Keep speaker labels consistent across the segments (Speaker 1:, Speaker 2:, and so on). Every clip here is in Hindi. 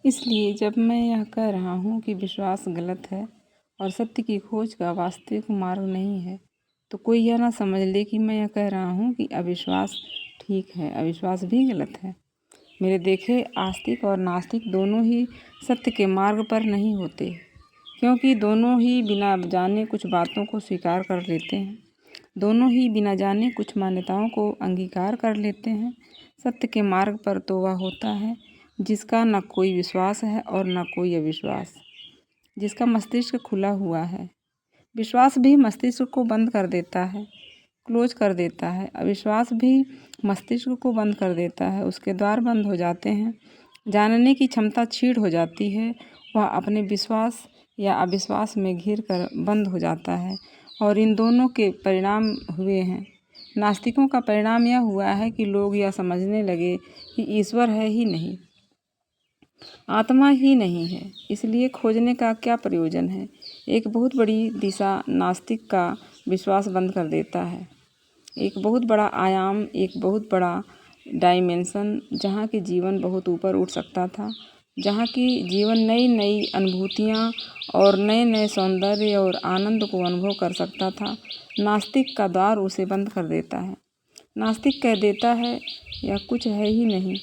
Speaker 1: इसलिए जब मैं यह कह रहा हूँ कि विश्वास गलत है और सत्य की खोज का वास्तविक मार्ग नहीं है, तो कोई यह ना समझ ले कि मैं यह कह रहा हूँ कि अविश्वास ठीक है। अविश्वास भी गलत है। मेरे देखे आस्तिक और नास्तिक दोनों ही सत्य के मार्ग पर नहीं होते, क्योंकि दोनों ही बिना जाने कुछ बातों को स्वीकार कर लेते हैं। दोनों ही बिना जाने कुछ मान्यताओं को अंगीकार कर लेते हैं। सत्य के मार्ग पर तो वह होता है जिसका न कोई विश्वास है और न कोई अविश्वास, जिसका मस्तिष्क खुला हुआ है। विश्वास भी मस्तिष्क को बंद कर देता है, क्लोज कर देता है। अविश्वास भी मस्तिष्क को बंद कर देता है, उसके द्वार बंद हो जाते हैं। जानने की क्षमता क्षीण हो जाती है, वह अपने विश्वास या अविश्वास में घिर कर बंद हो जाता है। और इन दोनों के परिणाम हुए हैं। नास्तिकों का परिणाम यह हुआ है कि लोग यह समझने लगे कि ईश्वर है ही नहीं, आत्मा ही नहीं है, इसलिए खोजने का क्या प्रयोजन है। एक बहुत बड़ी दिशा नास्तिक का विश्वास बंद कर देता है। एक बहुत बड़ा आयाम, एक बहुत बड़ा डायमेंशन, जहाँ की जीवन बहुत ऊपर उठ सकता था, जहाँ की जीवन नई नई अनुभूतियाँ और नए नए सौंदर्य और आनंद को अनुभव कर सकता था, नास्तिक का द्वार उसे बंद कर देता है। नास्तिक कह देता है यह कुछ है ही नहीं।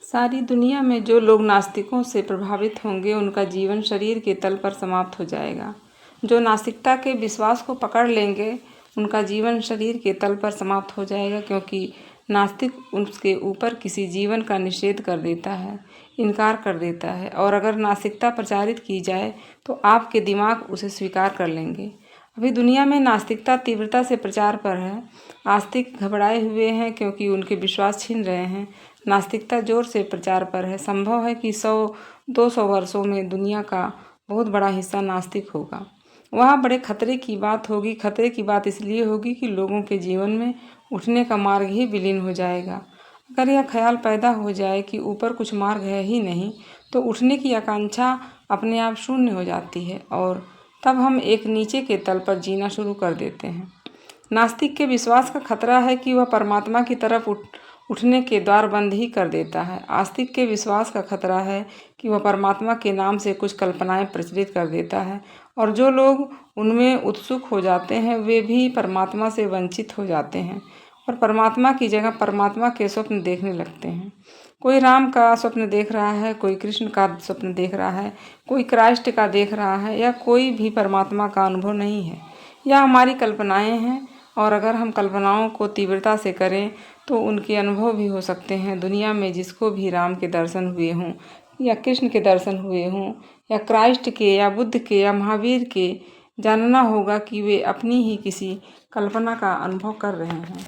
Speaker 1: सारी दुनिया में जो लोग नास्तिकों से प्रभावित होंगे, उनका जीवन शरीर के तल पर समाप्त हो जाएगा। जो नास्तिकता के विश्वास को पकड़ लेंगे, उनका जीवन शरीर के तल पर समाप्त हो जाएगा, क्योंकि नास्तिक उसके ऊपर किसी जीवन का निषेध कर देता है, इनकार कर देता है। और अगर नास्तिकता प्रचारित की जाए तो आपके दिमाग उसे स्वीकार कर लेंगे। अभी दुनिया में नास्तिकता तीव्रता से प्रचार पर है। आस्तिक घबराए हुए हैं क्योंकि उनके विश्वास छीन रहे हैं। नास्तिकता जोर से प्रचार पर है। संभव है कि 100-200 वर्षों में दुनिया का बहुत बड़ा हिस्सा नास्तिक होगा। वहाँ बड़े खतरे की बात होगी। खतरे की बात इसलिए होगी कि लोगों के जीवन में उठने का मार्ग ही विलीन हो जाएगा। अगर यह ख्याल पैदा हो जाए कि ऊपर कुछ मार्ग है ही नहीं, तो उठने की आकांक्षा अपने आप शून्य हो जाती है और तब हम एक नीचे के तल पर जीना शुरू कर देते हैं। नास्तिक के विश्वास का खतरा है कि वह परमात्मा की तरफ उठने के द्वार बंद ही कर देता है। आस्तिक के विश्वास का खतरा है कि वह परमात्मा के नाम से कुछ कल्पनाएं प्रचलित कर देता है, और जो लोग उनमें उत्सुक हो जाते हैं वे भी परमात्मा से वंचित हो जाते हैं और परमात्मा की जगह परमात्मा के स्वप्न देखने लगते हैं। कोई राम का स्वप्न देख रहा है, कोई कृष्ण का स्वप्न देख रहा है, कोई क्राइस्ट का देख रहा है, या कोई भी परमात्मा का अनुभव नहीं है। यह हमारी कल्पनाएं हैं, और अगर हम कल्पनाओं को तीव्रता से करें तो उनके अनुभव भी हो सकते हैं। दुनिया में जिसको भी राम के दर्शन हुए हों, या कृष्ण के दर्शन हुए हों, या क्राइस्ट के, या बुद्ध के, या महावीर के, जानना होगा कि वे अपनी ही किसी कल्पना का अनुभव कर रहे हैं।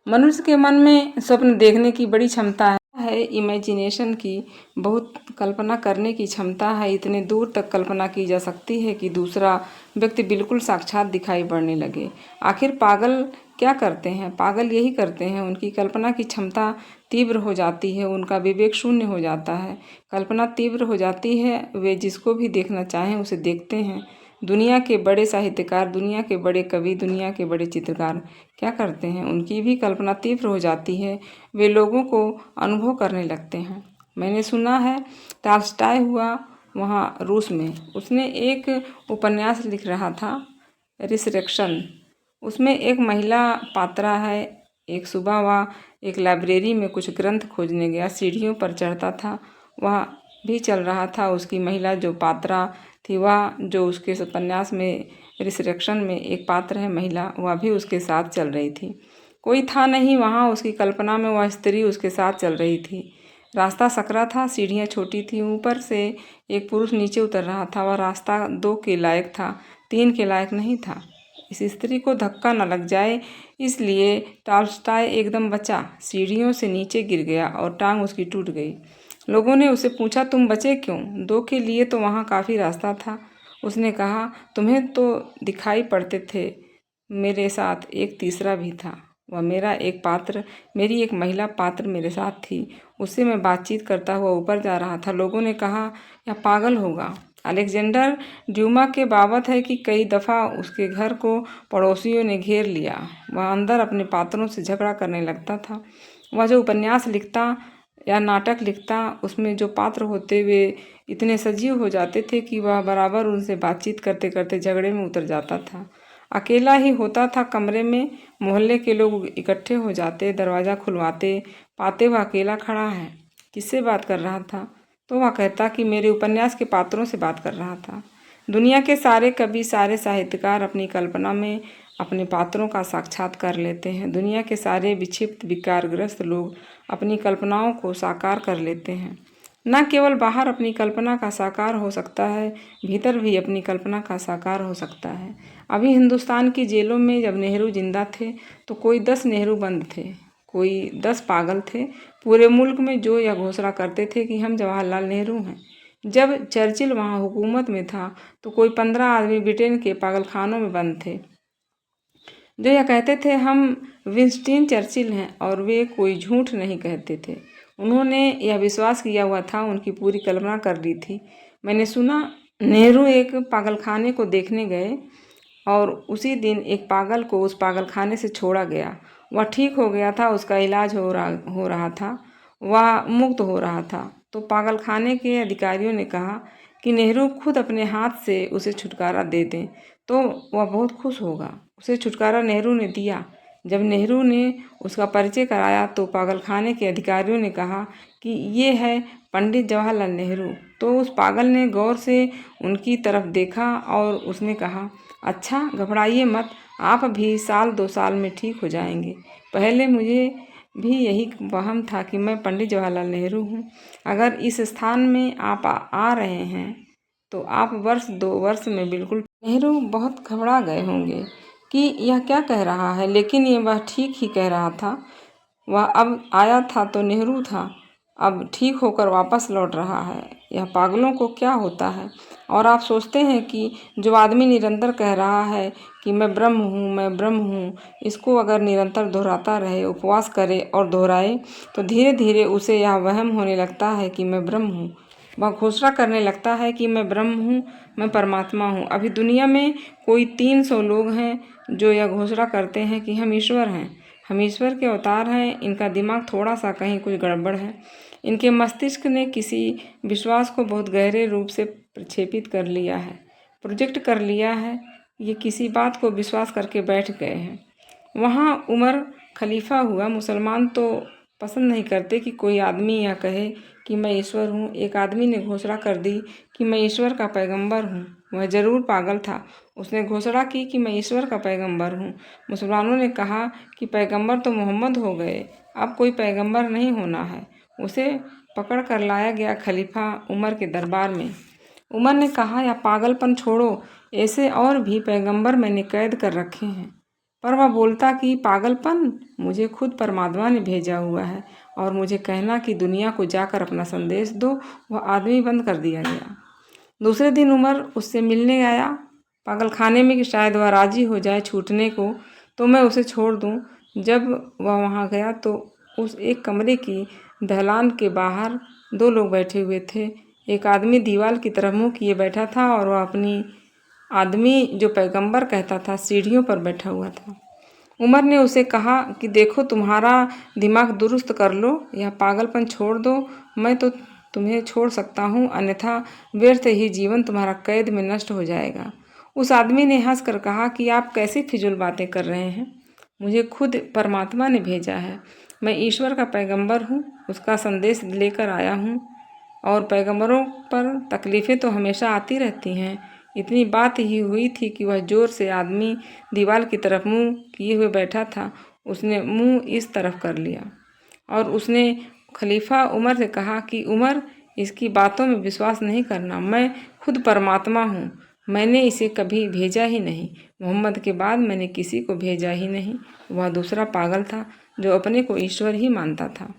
Speaker 1: मनुष्य के मन में स्वप्न देखने की बड़ी क्षमता है। इमेजिनेशन की बहुत कल्पना करने की क्षमता है। इतने दूर तक कल्पना की जा सकती है कि दूसरा व्यक्ति बिल्कुल साक्षात दिखाई पड़ने लगे। आखिर पागल क्या करते हैं? पागल यही करते हैं, उनकी कल्पना की क्षमता तीव्र हो जाती है, उनका विवेक शून्य हो जाता है। कल्पना तीव्र हो जाती है, वे जिसको भी देखना चाहें उसे देखते हैं। दुनिया के बड़े साहित्यकार, दुनिया के बड़े कवि, दुनिया के बड़े चित्रकार क्या करते हैं? उनकी भी कल्पना तीव्र हो जाती है, वे लोगों को अनुभव करने लगते हैं। मैंने सुना है टॉल्स्टॉय हुआ वहाँ रूस में, उसने एक उपन्यास लिख रहा था, रिसरेक्शन। उसमें एक महिला पात्रा है। एक सुबह वह एक लाइब्रेरी में कुछ ग्रंथ खोजने गया, सीढ़ियों पर चढ़ता था, वह भी चल रहा था। उसकी महिला जो पात्रा थी, वह जो उसके उपन्यास में रिसरेक्शन में एक पात्र है महिला, वह भी उसके साथ चल रही थी। कोई था नहीं वहाँ, उसकी कल्पना में वह स्त्री उसके साथ चल रही थी। रास्ता सकरा था, सीढ़ियाँ छोटी थी, ऊपर से एक पुरुष नीचे उतर रहा था। वह रास्ता 2 के लायक था, 3 के लायक नहीं था। इस स्त्री को धक्का न लग जाए इसलिए टॉल्स्टॉय एकदम बचा, सीढ़ियों से नीचे गिर गया और टांग उसकी टूट गई। लोगों ने उससे पूछा, तुम बचे क्यों? 2 के लिए तो वहाँ काफ़ी रास्ता था। उसने कहा, तुम्हें तो दिखाई पड़ते थे, मेरे साथ एक तीसरा भी था। वह मेरा एक पात्र, मेरी एक महिला पात्र मेरे साथ थी, उससे मैं बातचीत करता हुआ ऊपर जा रहा था। लोगों ने कहा, यह पागल होगा। अलेक्जेंडर ड्यूमा के बाबत है कि कई दफ़ा उसके घर को पड़ोसियों ने घेर लिया। वह अंदर अपने पात्रों से झगड़ा करने लगता था। वह जो उपन्यास लिखता या नाटक लिखता, उसमें जो पात्र होते वे इतने सजीव हो जाते थे कि वह बराबर उनसे बातचीत करते करते झगड़े में उतर जाता था। अकेला ही होता था कमरे में, मोहल्ले के लोग इकट्ठे हो जाते, दरवाज़ा खुलवाते, पाते वह अकेला खड़ा है, किससे बात कर रहा था? तो वह कहता कि मेरे उपन्यास के पात्रों से बात कर रहा था। दुनिया के सारे कवि, सारे साहित्यकार अपनी कल्पना में अपने पात्रों का साक्षात्कार लेते हैं। दुनिया के सारे विक्षिप्त, विकारग्रस्त लोग अपनी कल्पनाओं को साकार कर लेते हैं। न केवल बाहर अपनी कल्पना का साकार हो सकता है, भीतर भी अपनी कल्पना का साकार हो सकता है। अभी हिंदुस्तान की जेलों में जब नेहरू जिंदा थे तो कोई 10 नेहरू बंद थे, कोई 10 पागल थे पूरे मुल्क में जो यह घोषणा करते थे कि हम जवाहरलाल नेहरू हैं। जब चर्चिल वहाँ हुकूमत में था तो कोई 15 आदमी ब्रिटेन के पागलखानों में बंद थे जो यह कहते थे हम विंस्टन चर्चिल हैं, और वे कोई झूठ नहीं कहते थे। उन्होंने यह विश्वास किया हुआ था, उनकी पूरी कल्पना कर ली थी। मैंने सुना नेहरू एक पागलखाने को देखने गए और उसी दिन एक पागल को उस पागलखाने से छोड़ा गया। वह ठीक हो गया था, उसका इलाज हो रहा था, वह मुक्त हो रहा था। तो पागलखाने के अधिकारियों ने कहा कि नेहरू खुद अपने हाथ से उसे छुटकारा दे दें तो वह बहुत खुश होगा। उसे छुटकारा नेहरू ने दिया। जब नेहरू ने उसका परिचय कराया तो पागलखाने के अधिकारियों ने कहा कि ये है पंडित जवाहरलाल नेहरू। तो उस पागल ने गौर से उनकी तरफ देखा और उसने कहा, अच्छा घबराइए मत, आप भी 1-2 साल में ठीक हो जाएंगे। पहले मुझे भी यही वहम था कि मैं पंडित जवाहरलाल नेहरू हूँ। अगर इस स्थान में आप आ रहे हैं तो आप 1-2 वर्ष में बिल्कुल। नेहरू बहुत घबरा गए होंगे कि यह क्या कह रहा है, लेकिन ये वह ठीक ही कह रहा था। वह अब आया था तो नेहरू था, अब ठीक होकर वापस लौट रहा है। यह पागलों को क्या होता है? और आप सोचते हैं कि जो आदमी निरंतर कह रहा है कि मैं ब्रह्म हूँ, मैं ब्रह्म हूँ, इसको अगर निरंतर दोहराता रहे, उपवास करे और दोहराए तो धीरे धीरे उसे यह वहम होने लगता है कि मैं ब्रह्म हूँ। वह घोषणा करने लगता है कि मैं ब्रह्म हूँ, मैं परमात्मा हूँ। अभी दुनिया में कोई 300 लोग हैं जो यह घोषणा करते हैं कि हम ईश्वर हैं, हम ईश्वर के अवतार हैं। इनका दिमाग थोड़ा सा कहीं कुछ गड़बड़ है। इनके मस्तिष्क ने किसी विश्वास को बहुत गहरे रूप से प्रक्षेपित कर लिया है, प्रोजेक्ट कर लिया है। ये किसी बात को विश्वास करके बैठ गए हैं। वहाँ उमर खलीफा हुआ। मुसलमान तो पसंद नहीं करते कि कोई आदमी यह कहे कि मैं ईश्वर हूँ। एक आदमी ने घोषणा कर दी कि मैं ईश्वर का पैगंबर हूँ। वह जरूर पागल था, उसने घोषणा की कि मैं ईश्वर का पैगंबर हूँ। मुसलमानों ने कहा कि पैगंबर तो मोहम्मद हो गए, अब कोई पैगंबर नहीं होना है। उसे पकड़ कर लाया गया खलीफा उमर के दरबार में। उमर ने कहा, या पागलपन छोड़ो, ऐसे और भी पैगंबर मैंने कैद कर रखे हैं। पर वह बोलता कि पागलपन, मुझे खुद परमात्मा ने भेजा हुआ है और मुझे कहना कि दुनिया को जाकर अपना संदेश दो। वह आदमी बंद कर दिया गया। दूसरे दिन उमर उससे मिलने आया पागलखाने में कि शायद वह राजी हो जाए छूटने को, तो मैं उसे छोड़ दूं। जब वह वहां गया तो उस एक कमरे की दहलान के बाहर 2 लोग बैठे हुए थे। एक आदमी दीवार की तरफ मुंह किए बैठा था और वह अपनी आदमी जो पैगंबर कहता था सीढ़ियों पर बैठा हुआ था। उमर ने उसे कहा कि देखो, तुम्हारा दिमाग दुरुस्त कर लो, यह पागलपन छोड़ दो। मैं तो तुम्हें छोड़ सकता हूँ, अन्यथा व्यर्थ ही जीवन तुम्हारा कैद में नष्ट हो जाएगा। उस आदमी ने हंसकर कहा कि आप कैसी फिजूल बातें कर रहे हैं, मुझे खुद परमात्मा ने भेजा है। मैं ईश्वर का पैगंबर हूँ, उसका संदेश लेकर आया हूँ, और पैगंबरों पर तकलीफ़ें तो हमेशा आती रहती हैं। इतनी बात ही हुई थी कि वह जोर से आदमी दीवार की तरफ मुंह किए हुए बैठा था, उसने मुंह इस तरफ कर लिया और उसने खलीफा उमर से कहा कि उमर, इसकी बातों में विश्वास नहीं करना, मैं खुद परमात्मा हूँ, मैंने इसे कभी भेजा ही नहीं। मोहम्मद के बाद मैंने किसी को भेजा ही नहीं। वह दूसरा पागल था जो अपने को ईश्वर ही मानता था।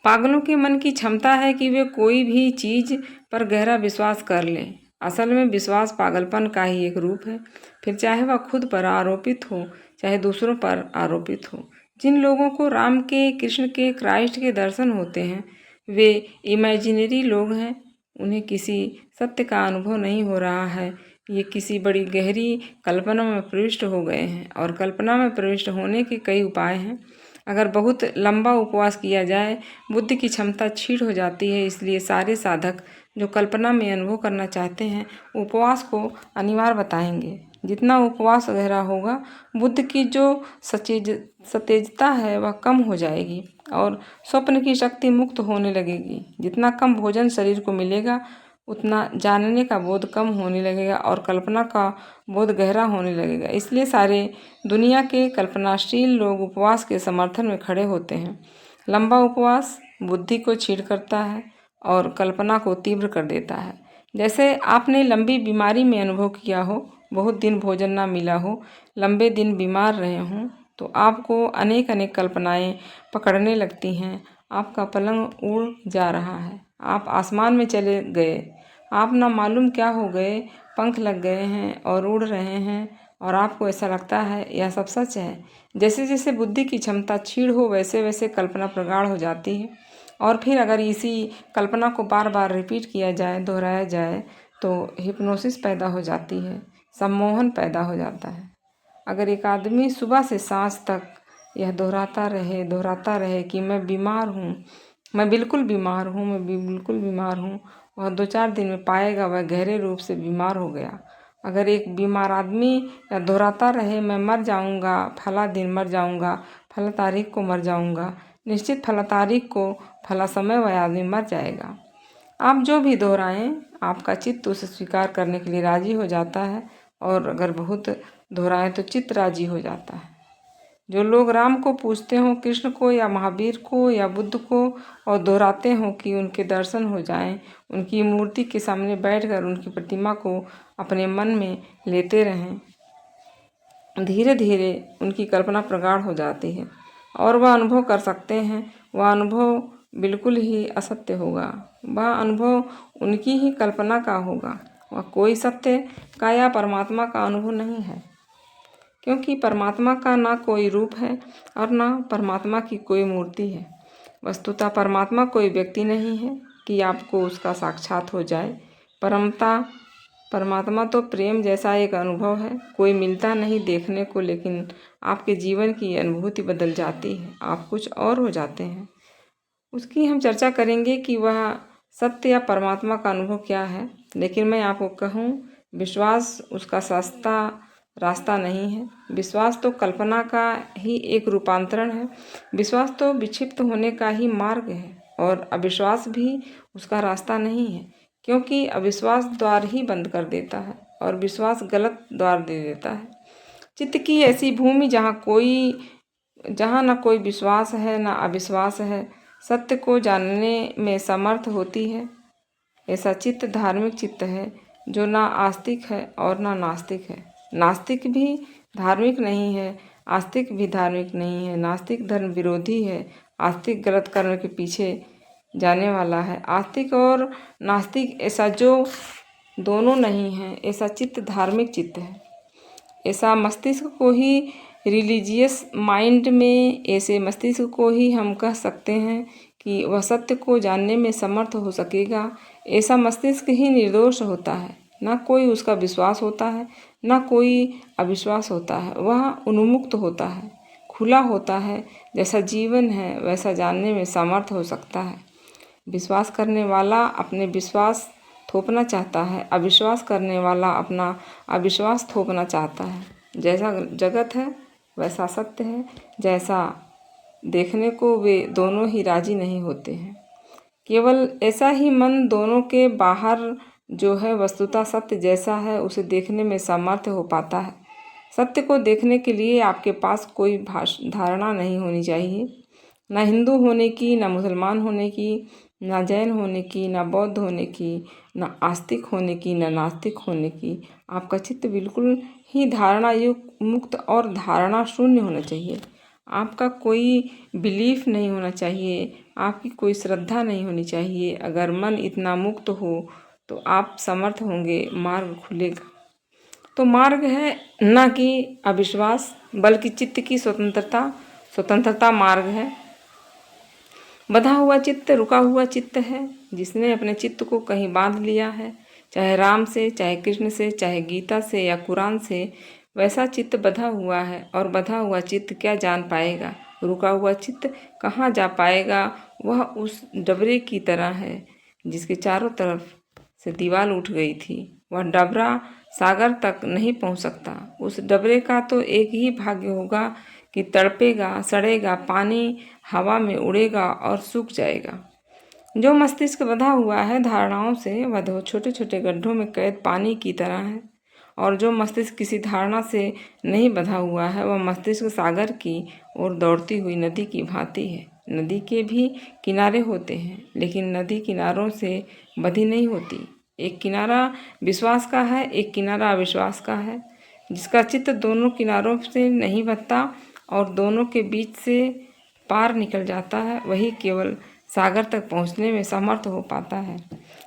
Speaker 1: पागलों के मन की क्षमता है कि वे कोई भी चीज़ पर गहरा विश्वास कर लें। असल में विश्वास पागलपन का ही एक रूप है, फिर चाहे वह खुद पर आरोपित हो, चाहे दूसरों पर आरोपित हो। जिन लोगों को राम के, कृष्ण के, क्राइस्ट के दर्शन होते हैं, वे इमेजिनरी लोग हैं। उन्हें किसी सत्य का अनुभव नहीं हो रहा है, ये किसी बड़ी गहरी कल्पना में प्रविष्ट हो गए हैं। और कल्पना में प्रविष्ट होने के कई उपाय हैं। अगर बहुत लंबा उपवास किया जाए बुद्धि की क्षमता क्षीण हो जाती है। इसलिए सारे साधक जो कल्पना में अनुभव करना चाहते हैं उपवास को अनिवार्य बताएंगे। जितना उपवास गहरा होगा बुद्धि की जो सतेजता है वह कम हो जाएगी और स्वप्न की शक्ति मुक्त होने लगेगी। जितना कम भोजन शरीर को मिलेगा उतना जानने का बोध कम होने लगेगा और कल्पना का बोध गहरा होने लगेगा। इसलिए सारे दुनिया के कल्पनाशील लोग उपवास के समर्थन में खड़े होते हैं। लंबा उपवास बुद्धि को क्षीण करता है और कल्पना को तीव्र कर देता है। जैसे आपने लंबी बीमारी में अनुभव किया हो, बहुत दिन भोजन ना मिला हो, लंबे दिन बीमार रहे हों, तो आपको अनेक अनेक कल्पनाएं पकड़ने लगती हैं। आपका पलंग उड़ जा रहा है, आप आसमान में चले गए, आप ना मालूम क्या हो गए, पंख लग गए हैं और उड़ रहे हैं और आपको ऐसा लगता है यह सब सच है। जैसे जैसे बुद्धि की क्षमता क्षीण हो वैसे वैसे कल्पना प्रगाढ़ हो जाती है और फिर अगर इसी कल्पना को बार बार रिपीट किया जाए, दोहराया जाए तो हिप्नोसिस पैदा हो जाती है, सम्मोहन पैदा हो जाता है। अगर एक आदमी सुबह से सांझ तक यह दोहराता रहे कि मैं बीमार हूँ, मैं बिल्कुल बीमार हूँ, मैं बिल्कुल बीमार हूँ, वह 2-4 दिन में पाएगा वह गहरे रूप से बीमार हो गया। अगर एक बीमार आदमी या दोहराता रहे मैं मर जाऊँगा, फला दिन मर जाऊँगा, फला तारीख को मर जाऊँगा, निश्चित फला तारीख को फला समय वह आदमी मर जाएगा। आप जो भी दोहराएं आपका चित्त उसे स्वीकार करने के लिए राजी हो जाता है और अगर बहुत दोहराएं तो चित्त राजी हो जाता है। जो लोग राम को पूजते हों, कृष्ण को या महावीर को या बुद्ध को और दोहराते हों कि उनके दर्शन हो जाएं, उनकी मूर्ति के सामने बैठकर उनकी प्रतिमा को अपने मन में लेते रहें, धीरे धीरे उनकी कल्पना प्रगाढ़ हो जाती है और वह अनुभव कर सकते हैं। वह अनुभव बिल्कुल ही असत्य होगा, वह अनुभव उनकी ही कल्पना का होगा, वह कोई सत्य का या परमात्मा का अनुभव नहीं है। क्योंकि परमात्मा का ना कोई रूप है और ना परमात्मा की कोई मूर्ति है। वस्तुतः परमात्मा कोई व्यक्ति नहीं है कि आपको उसका साक्षात हो जाए। परमात्मा तो प्रेम जैसा एक अनुभव है, कोई मिलता नहीं देखने को, लेकिन आपके जीवन की अनुभूति बदल जाती है, आप कुछ और हो जाते हैं। उसकी हम चर्चा करेंगे कि वह सत्य या परमात्मा का अनुभव क्या है। लेकिन मैं आपको कहूँ, विश्वास उसका सस्ता रास्ता नहीं है। विश्वास तो कल्पना का ही एक रूपांतरण है। विश्वास तो विक्षिप्त होने का ही मार्ग है और अविश्वास भी उसका रास्ता नहीं है, क्योंकि अविश्वास द्वार ही बंद कर देता है और विश्वास गलत द्वार दे देता है। चित्त की ऐसी भूमि जहाँ न कोई विश्वास है न अविश्वास है, सत्य को जानने में समर्थ होती है। ऐसा चित्त धार्मिक चित्त है जो ना आस्तिक है और ना नास्तिक है। नास्तिक भी धार्मिक नहीं है, आस्तिक भी धार्मिक नहीं है। नास्तिक धर्म विरोधी है, आस्तिक गलत कर्म के पीछे जाने वाला है। आस्तिक और नास्तिक ऐसा जो दोनों नहीं है, ऐसा चित्त धार्मिक चित्त है। ऐसा मस्तिष्क को ही रिलीजियस माइंड में, ऐसे मस्तिष्क को ही हम कह सकते हैं कि वह सत्य को जानने में समर्थ हो सकेगा। ऐसा मस्तिष्क ही निर्दोष होता है, ना कोई उसका विश्वास होता है ना कोई अविश्वास होता है। वह उन्मुक्त होता है, खुला होता है, जैसा जीवन है वैसा जानने में समर्थ हो सकता है। विश्वास करने वाला अपने विश्वास थोपना चाहता है, अविश्वास करने वाला अपना अविश्वास थोपना चाहता है। जैसा जगत है वैसा सत्य है, जैसा देखने को वे दोनों ही राजी नहीं होते हैं। केवल ऐसा ही मन दोनों के बाहर जो है वस्तुतः सत्य जैसा है उसे देखने में समर्थ हो पाता है। सत्य को देखने के लिए आपके पास कोई धारणा नहीं होनी चाहिए, ना हिंदू होने की, ना मुसलमान होने की, ना जैन होने की, ना बौद्ध होने की, ना आस्तिक होने की, ना नास्तिक होने की। आपका चित्त बिल्कुल ही धारणा युक्त मुक्त और धारणा शून्य होना चाहिए। आपका कोई बिलीफ नहीं होना चाहिए, आपकी कोई श्रद्धा नहीं होनी चाहिए। अगर मन इतना मुक्त हो तो आप समर्थ होंगे, मार्ग खुलेगा। तो मार्ग है न कि अविश्वास, बल्कि चित्त की स्वतंत्रता मार्ग है। बंधा हुआ चित्त रुका हुआ चित्त है। जिसने अपने चित्त को कहीं बांध लिया है, चाहे राम से, चाहे कृष्ण से, चाहे गीता से या कुरान से, वैसा चित्त बंधा हुआ है और बंधा हुआ चित्त क्या जान पाएगा। रुका हुआ चित्त कहाँ जा पाएगा। वह उस डबरे की तरह है जिसके चारों तरफ से दीवार उठ गई थी। वह डबरा सागर तक नहीं पहुंच सकता। उस डबरे का तो एक ही भाग्य होगा कि तड़पेगा, सड़ेगा, पानी हवा में उड़ेगा और सूख जाएगा। जो मस्तिष्क बंधा हुआ है धारणाओं से, वह दो छोटे छोटे गड्ढों में कैद पानी की तरह है, और जो मस्तिष्क किसी धारणा से नहीं बंधा हुआ है, वह मस्तिष्क सागर की ओर दौड़ती हुई नदी की भांति है। नदी के भी किनारे होते हैं, लेकिन नदी किनारों से बंधी नहीं होती। एक किनारा विश्वास का है, एक किनारा अविश्वास का है। जिसका चित्त दोनों किनारों से नहीं बंधता और दोनों के बीच से पार निकल जाता है, वही केवल सागर तक पहुंचने में समर्थ हो पाता है।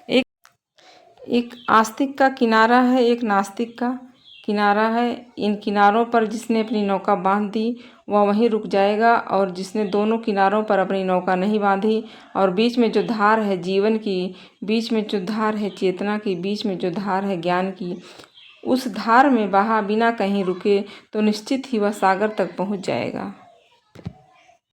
Speaker 1: एक आस्तिक का किनारा है, एक नास्तिक का किनारा है। इन किनारों पर जिसने अपनी नौका बांध दी वह वहीं रुक जाएगा, और जिसने दोनों किनारों पर अपनी नौका नहीं बांधी और बीच में जो धार है जीवन की, बीच में जो धार है चेतना की, बीच में जो धार है ज्ञान की, उस धार में बहा बिना कहीं रुके तो निश्चित ही वह सागर तक पहुंच जाएगा।